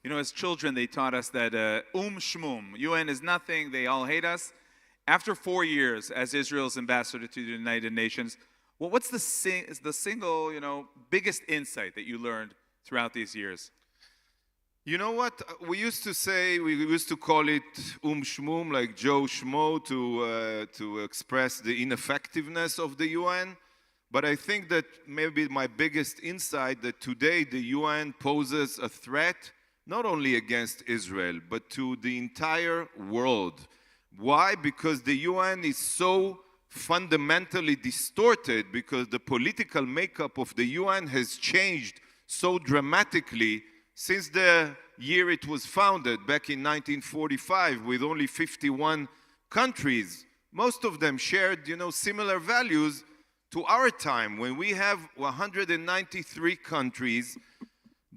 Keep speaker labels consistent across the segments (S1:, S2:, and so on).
S1: You know, as children, they taught us that shmum, UN is nothing, they all hate us. After 4 years as Israel's ambassador to the United Nations, well, what's the single, biggest insight that you learned throughout these years?
S2: You know what? We used to call it shmum, like Joe Schmo, to express the ineffectiveness of the UN. But I think that maybe my biggest insight that today the UN poses a threat not only against Israel, but to the entire world. Why? Because the UN is so fundamentally distorted, because the political makeup of the UN has changed so dramatically since the year it was founded, back in 1945, with only 51 countries. Most of them shared, similar values to our time, when we have 193 countries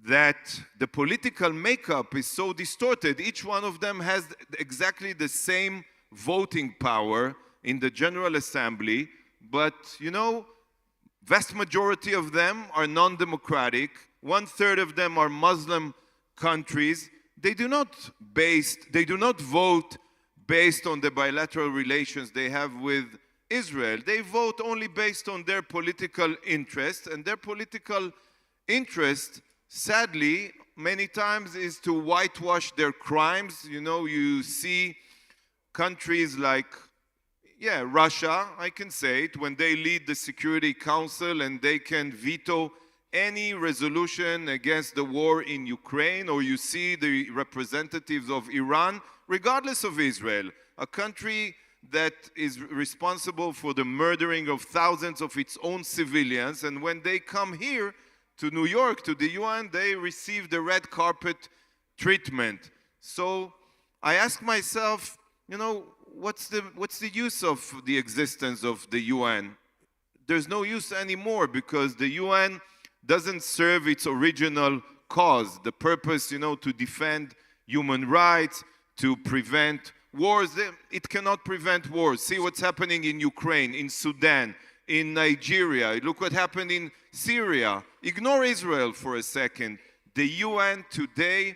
S2: that the political makeup is so distorted. Each one of them has exactly the same voting power in the General Assembly, but, vast majority of them are non-democratic. 1/3 of them are Muslim countries. They do not vote based on the bilateral relations they have with Israel. They vote only based on their political interest, and their political interest, sadly, many times is to whitewash their crimes. You see countries like, Russia, I can say it, when they lead the Security Council and they can veto any resolution against the war in Ukraine, or you see the representatives of Iran, regardless of Israel, a country that is responsible for the murdering of thousands of its own civilians, and when they come here to New York, to the UN, they receive the red carpet treatment. So I ask myself, what's the use of the existence of the UN? There's no use anymore, because the UN doesn't serve its original cause, the purpose, to defend human rights, to prevent wars. It cannot prevent wars. See what's happening in Ukraine, in Sudan, in Nigeria. Look what happened in Syria. Ignore Israel for a second. The UN today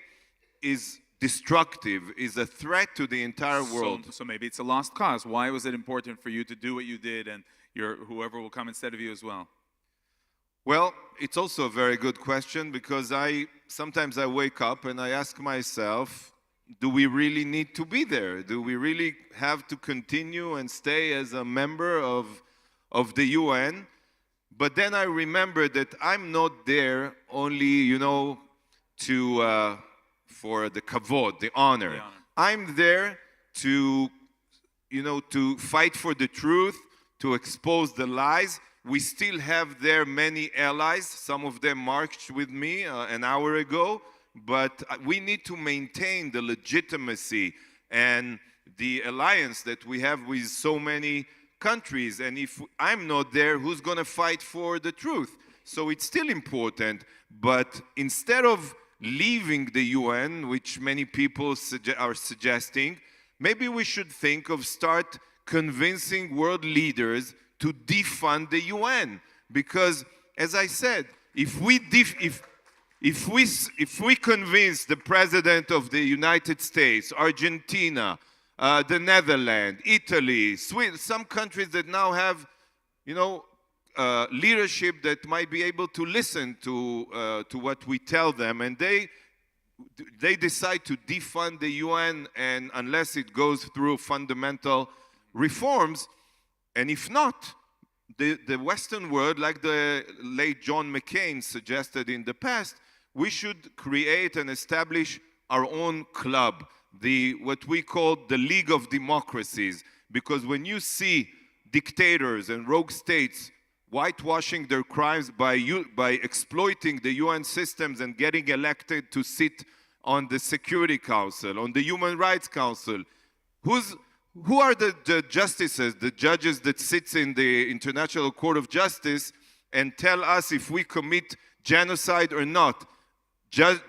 S2: is destructive, is a threat to the entire world.
S1: So maybe it's a lost cause. Why was it important for you to do what you did, and whoever will come instead of you as well?
S2: Well, it's also a very good question, because sometimes I wake up and I ask myself, do we really need to be there? Do we really have to continue and stay as a member of the UN? But then I remember that I'm not there only, for the kavod, the honor. I'm there to fight for the truth, to expose the lies. We still have there many allies. Some of them marched with me an hour ago. But we need to maintain the legitimacy and the alliance that we have with so many countries. And if I'm not there, who's going to fight for the truth? So it's still important. But instead of leaving the UN, which many people are suggesting, maybe we should think of start convincing world leaders to defund the UN. Because, as I said, if we convince the President of the United States, Argentina, the Netherlands, Italy, Sweden, some countries that now have, leadership that might be able to listen to what we tell them, and they decide to defund the UN, and unless it goes through fundamental reforms, and if not, the Western world, like the late John McCain suggested in the past, we should create and establish our own club, what we call the League of Democracies. Because when you see dictators and rogue states whitewashing their crimes by exploiting the UN systems and getting elected to sit on the Security Council, on the Human Rights Council, who are the justices, the judges that sits in the International Court of Justice and tell us if we commit genocide or not?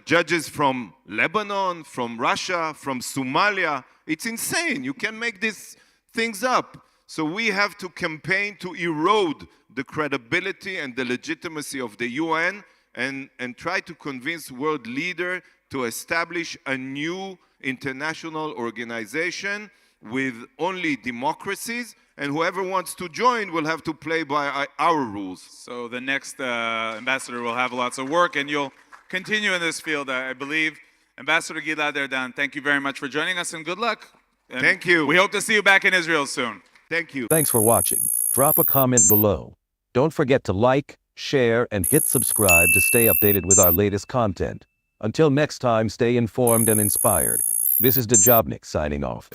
S2: Judges from Lebanon, from Russia, from Somalia. It's insane. You can make these things up. So we have to campaign to erode the credibility and the legitimacy of the UN, and try to convince world leaders to establish a new international organization with only democracies, and whoever wants to join will have to play by our rules.
S1: So the next ambassador will have lots of work, and you'll continue in this field, I believe. Ambassador Gilad Erdan, thank you very much for joining us, and good luck. And
S2: Thank you.
S1: We hope to see you back in Israel soon.
S2: Thank you.
S3: Thanks for watching. Drop a comment below. Don't forget to like, share, and hit subscribe to stay updated with our latest content. Until next time, stay informed and inspired. This is Dejobnik signing off.